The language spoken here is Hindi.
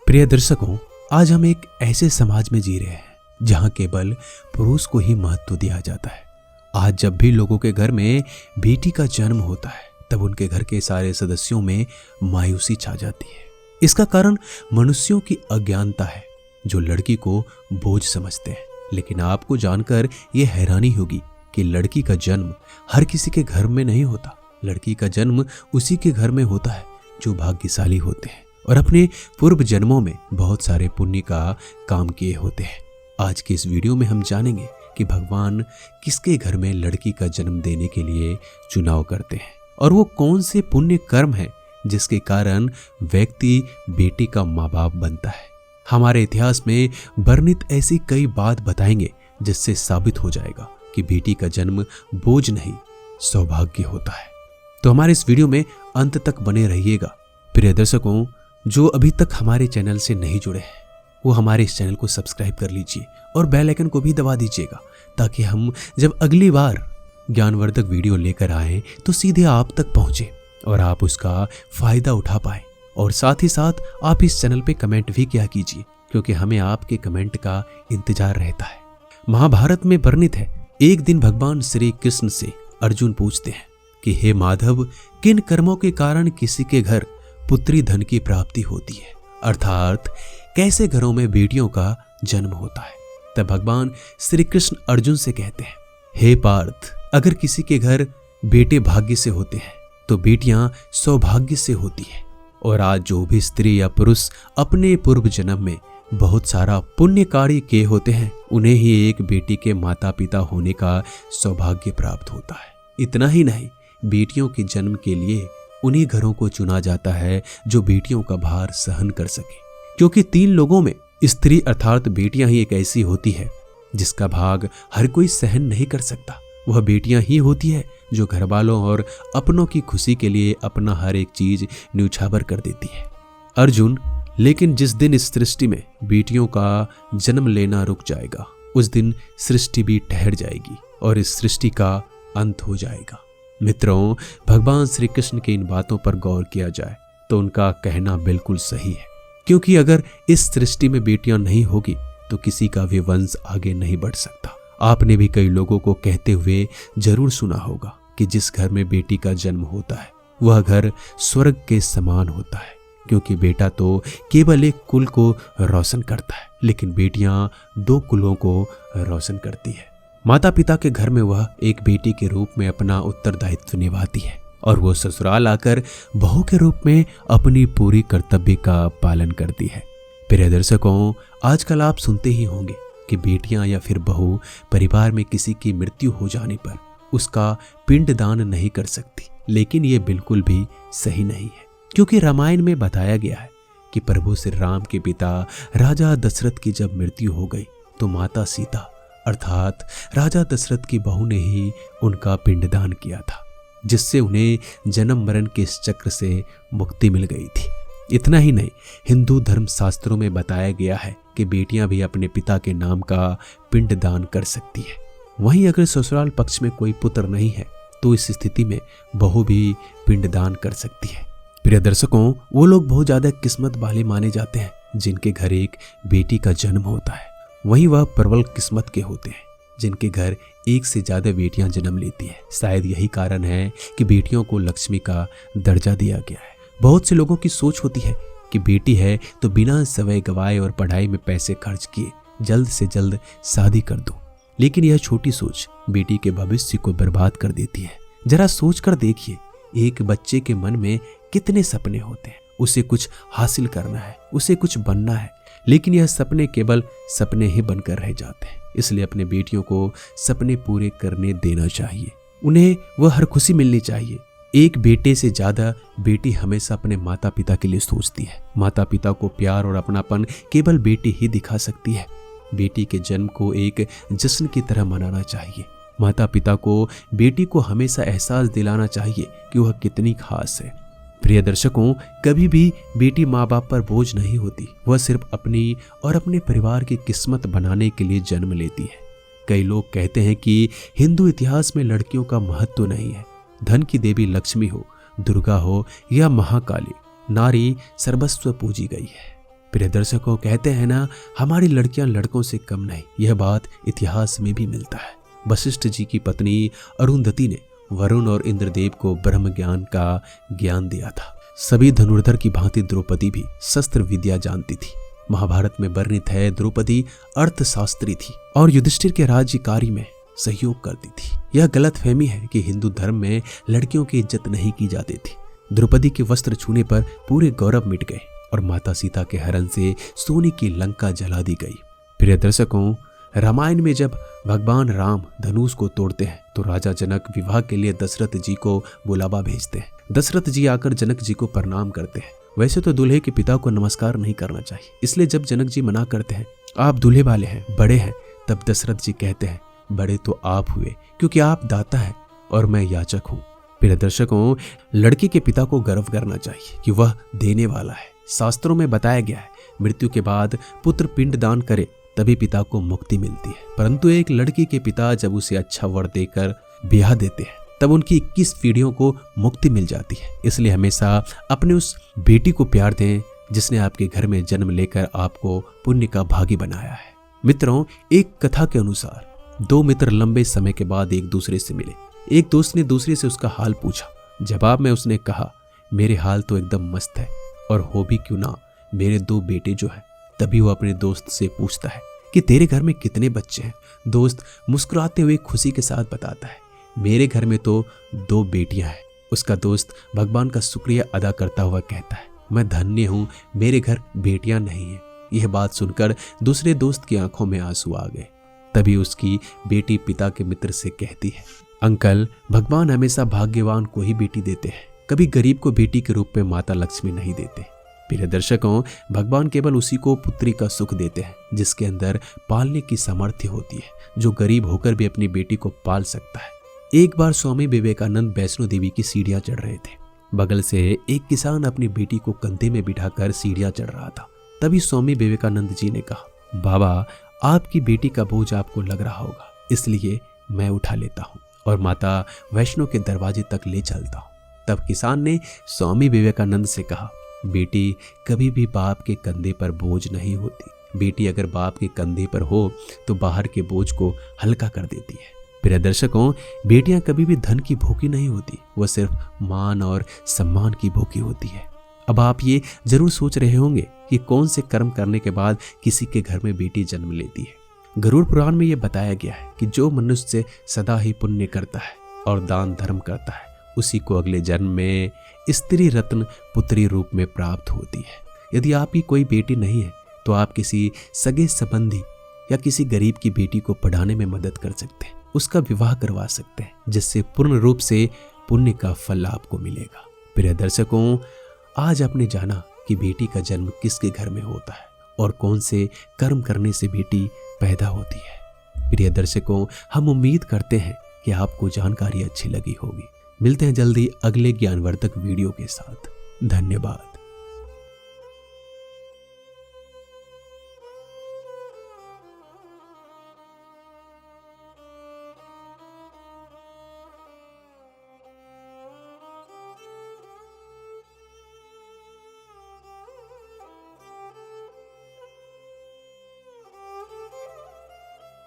प्रिय दर्शकों, आज हम एक ऐसे समाज में जी रहे हैं जहां केवल पुरुष को ही महत्व दिया जाता है। आज जब भी लोगों के घर में बेटी का जन्म होता है तब उनके घर के सारे सदस्यों में मायूसी छा जाती है। इसका कारण मनुष्यों की अज्ञानता है जो लड़की को बोझ समझते हैं। लेकिन आपको जानकर यह हैरानी होगी कि लड़की का जन्म हर किसी के घर में नहीं होता। लड़की का जन्म उसी के घर में होता है जो भाग्यशाली होते हैं और अपने पूर्व जन्मों में बहुत सारे पुण्य का काम किए होते हैं। आज के इस वीडियो में हम जानेंगे कि भगवान किसके घर में लड़की का जन्म देने के लिए चुनाव करते हैं और वो कौन से पुण्य कर्म है जिसके कारण व्यक्ति बेटी का माँ बाप बनता है। हमारे इतिहास में वर्णित ऐसी कई बात बताएंगे जिससे साबित हो जाएगा कि बेटी का जन्म बोझ नहीं सौभाग्य होता है। तो हमारे इस वीडियो में अंत तक बने रहिएगा। प्रिय दर्शकों, जो अभी तक हमारे चैनल से नहीं जुड़े हैं वो हमारे इस चैनल को सब्सक्राइब कर लीजिए और बेल आइकन को भी दबा दीजिएगा ताकि हम जब अगली बार ज्ञानवर्धक वीडियो लेकर आएं तो सीधे आप तक पहुंचे और आप उसका फायदा उठा पाए। और साथ ही साथ आप इस चैनल पे कमेंट भी किया कीजिए क्योंकि हमें आपके कमेंट का इंतजार रहता है। महाभारत में वर्णित है, एक दिन भगवान श्री कृष्ण से अर्जुन पूछते हैं कि हे माधव, किन कर्मों के कारण किसी के घर पुत्री धन की प्राप्ति होती है, अर्थात कैसे घरों में बेटियों का जन्म होता है। तब भगवान श्री कृष्ण अर्जुन से कहते हैं, हे पार्थ, अगर किसी के घर बेटे भाग्य से होते हैं तो बेटियां सौभाग्य से होती है। और आज जो भी स्त्री या पुरुष अपने पूर्व जन्म में बहुत सारा पुण्य कार्य किए होते हैं उन्हें ही एक बेटी के माता पिता होने का सौभाग्य प्राप्त होता है। इतना ही नहीं, बेटियों के जन्म के लिए उन्हीं घरों को चुना जाता है जो बेटियों का भार सहन कर सके, क्योंकि 3 लोगों में स्त्री अर्थात बेटियां ही एक ऐसी होती है जिसका भाग हर कोई सहन नहीं कर सकता। वह बेटियां ही होती है जो घर वालों और अपनों की खुशी के लिए अपना हर एक चीज न्यौछावर कर देती है। अर्जुन, लेकिन जिस दिन इस सृष्टि में बेटियों का जन्म लेना रुक जाएगा उस दिन सृष्टि भी ठहर जाएगी और इस सृष्टि का अंत हो जाएगा। मित्रों, भगवान श्री कृष्ण की इन बातों पर गौर किया जाए तो उनका कहना बिल्कुल सही है, क्योंकि अगर इस सृष्टि में बेटियां नहीं होगी तो किसी का भी वंश आगे नहीं बढ़ सकता। आपने भी कई लोगों को कहते हुए जरूर सुना होगा कि जिस घर में बेटी का जन्म होता है वह घर स्वर्ग के समान होता है, क्योंकि बेटा तो केवल एक कुल को रोशन करता है लेकिन बेटियां 2 कुलों को रोशन करती है। माता पिता के घर में वह एक बेटी के रूप में अपना उत्तरदायित्व निभाती है और वो ससुराल आकर बहू के रूप में अपनी पूरी कर्तव्य का पालन करती है। प्रिय दर्शकों, आजकल आप सुनते ही होंगे कि बेटियां या फिर बहू परिवार में किसी की मृत्यु हो जाने पर उसका पिंडदान नहीं कर सकती, लेकिन ये बिल्कुल भी सही नहीं है, क्योंकि रामायण में बताया गया है कि प्रभु श्री राम के पिता राजा दशरथ की जब मृत्यु हो गई तो माता सीता अर्थात राजा दशरथ की बहू ने ही उनका पिंडदान किया था, जिससे उन्हें जन्म मरण के इस चक्र से मुक्ति मिल गई थी। इतना ही नहीं, हिंदू धर्म शास्त्रों में बताया गया है कि बेटियां भी अपने पिता के नाम का पिंडदान कर सकती है। वहीं अगर ससुराल पक्ष में कोई पुत्र नहीं है तो इस स्थिति में बहू भी पिंडदान कर सकती है। प्रिय दर्शकों, वो लोग बहुत ज्यादा किस्मत वाले माने जाते हैं जिनके घर एक बेटी का जन्म होता है। वहीं वह प्रबल किस्मत के होते हैं जिनके घर एक से ज्यादा बेटियां जन्म लेती हैं। शायद यही कारण है कि बेटियों को लक्ष्मी का दर्जा दिया गया है। बहुत से लोगों की सोच होती है कि बेटी है तो बिना समय गवाए और पढ़ाई में पैसे खर्च किए जल्द से जल्द शादी कर दो, लेकिन यह छोटी सोच बेटी के भविष्य को बर्बाद कर देती है। जरा सोच कर देखिए, एक बच्चे के मन में कितने सपने होते हैं। उसे कुछ हासिल करना है, उसे कुछ बनना है, लेकिन यह सपने केवल सपने ही बनकर रह जाते हैं। इसलिए अपने बेटियों को सपने पूरे करने देना चाहिए, उन्हें वह हर खुशी मिलनी चाहिए। एक बेटे से ज्यादा बेटी हमेशा अपने माता पिता के लिए सोचती है। माता पिता को प्यार और अपनापन केवल बेटी ही दिखा सकती है। बेटी के जन्म को एक जश्न की तरह मनाना चाहिए। माता पिता को बेटी को हमेशा एहसास दिलाना चाहिए कि वह कितनी खास है। प्रिय दर्शकों, कभी भी बेटी माँ बाप पर बोझ नहीं होती, वह सिर्फ अपनी और अपने परिवार की किस्मत बनाने के लिए जन्म लेती है। कई लोग कहते हैं कि हिंदू इतिहास में लड़कियों का महत्व नहीं है। धन की देवी लक्ष्मी हो, दुर्गा हो या महाकाली, नारी सर्वस्व पूजी गई है। प्रिय दर्शकों, कहते हैं ना, हमारी लड़कियां लड़कों से कम नहीं। यह बात इतिहास में भी मिलता है। वशिष्ठ जी की पत्नी अरुंधति ने वरुण और इंद्रदेव को ब्रह्म ज्ञान का ज्ञान दिया था। सभी धनुर्धर की भांति द्रौपदी भी शस्त्र विद्या जानती थी। महाभारत में वर्णित है, द्रौपदी अर्थशास्त्री थी और युधिष्ठिर के राज्य कार्य में सहयोग करती थी। यह गलतफहमी है कि हिंदू धर्म में लड़कियों की इज्जत नहीं की जाती थी। द्रौपदी के वस्त्र छूने पर पूरे गौरव मिट गए और माता सीता के हरण से सोने की लंका जला दी गई। प्रिय दर्शकों, रामायण में जब भगवान राम धनुष को तोड़ते हैं तो राजा जनक विवाह के लिए दशरथ जी को बुलावा भेजते हैं। दशरथ जी आकर जनक जी को प्रणाम करते हैं। वैसे तो दूल्हे के पिता को नमस्कार नहीं करना चाहिए, इसलिए जब जनक जी मना करते हैं, आप दूल्हे वाले हैं, बड़े हैं, तब दशरथ जी कहते हैं, बड़े तो आप हुए क्योंकि आप दाता है और मैं याचक हूँ। प्रिय दर्शकों, लड़की के पिता को गर्व करना चाहिए कि वह देने वाला है। शास्त्रों में बताया गया है, मृत्यु के बाद पुत्र पिंड दान करे तभी पिता को मुक्ति मिलती है। परंतु एक लड़की के पिता जब उसे अच्छा वर देकर ब्याह देते हैं तब उनकी 21 पीढ़ियों को मुक्ति मिल जाती है। इसलिए हमेशा अपने उस बेटी को प्यार दें जिसने आपके घर में जन्म लेकर आपको पुण्य का भागी बनाया है। मित्रों, एक कथा के अनुसार 2 मित्र लंबे समय के बाद एक दूसरे से मिले। एक दोस्त ने दूसरे से उसका हाल पूछा। जवाब में उसने कहा, मेरे हाल तो एकदम मस्त है और हो भी क्यों ना, मेरे 2 बेटे जो है। तभी वो अपने दोस्त से पूछता है कि तेरे घर में कितने बच्चे हैं। दोस्त मुस्कुराते हुए खुशी के साथ बताता है, मेरे घर में तो 2 बेटियां हैं। उसका दोस्त भगवान का शुक्रिया अदा करता हुआ कहता है, मैं धन्य हूँ, मेरे घर बेटियां नहीं हैं। यह बात सुनकर दूसरे दोस्त की आंखों में आंसू आ गए। तभी उसकी बेटी पिता के मित्र से कहती है, अंकल, भगवान हमेशा भाग्यवान को ही बेटी देते हैं, कभी गरीब को बेटी के रूप में माता लक्ष्मी नहीं देते। प्रिय दर्शकों, भगवान केवल उसी को पुत्री का सुख देते हैं जिसके अंदर पालने की सामर्थ्य होती है, जो गरीब होकर भी अपनी बेटी को पाल सकता है। एक बार स्वामी विवेकानंद वैष्णो देवी की सीढ़ियां चढ़ रहे थे। बगल से एक किसान अपनी बेटी को कंधे में बिठाकर सीढ़ियां चढ़ रहा था। तभी स्वामी विवेकानंद जी ने कहा, बाबा, आपकी बेटी का बोझ आपको लग रहा होगा, इसलिए मैं उठा लेता हूँ और माता वैष्णो के दरवाजे तक ले चलता हूँ। तब किसान ने स्वामी विवेकानंद से कहा, बेटी कभी भी बाप के कंधे पर बोझ नहीं होती। बेटी अगर बाप के कंधे पर हो तो बाहर के बोझ को हल्का कर देती है। प्रिय दर्शकों, बेटियां कभी भी धन की भूखी नहीं होती, वह सिर्फ मान और सम्मान की भूखी होती है। अब आप ये जरूर सोच रहे होंगे कि कौन से कर्म करने के बाद किसी के घर में बेटी जन्म लेती है। गरुड़ पुराण में यह बताया गया है कि जो मनुष्य सदा ही पुण्य करता है और दान धर्म करता है, उसी को अगले जन्म में स्त्री रत्न पुत्री रूप में प्राप्त होती है। यदि आपकी कोई बेटी नहीं है तो आप किसी सगे संबंधी या किसी गरीब की बेटी को पढ़ाने में मदद कर सकते हैं, उसका विवाह करवा सकते हैं, जिससे पूर्ण रूप से पुण्य का फल आपको मिलेगा। प्रिय दर्शकों, आज आपने जाना कि बेटी का जन्म किसके घर में होता है और कौन से कर्म करने से बेटी पैदा होती है। प्रिय दर्शकों, हम उम्मीद करते हैं कि आपको जानकारी अच्छी लगी होगी। मिलते हैं जल्दी अगले ज्ञानवर्धक वीडियो के साथ। धन्यवाद।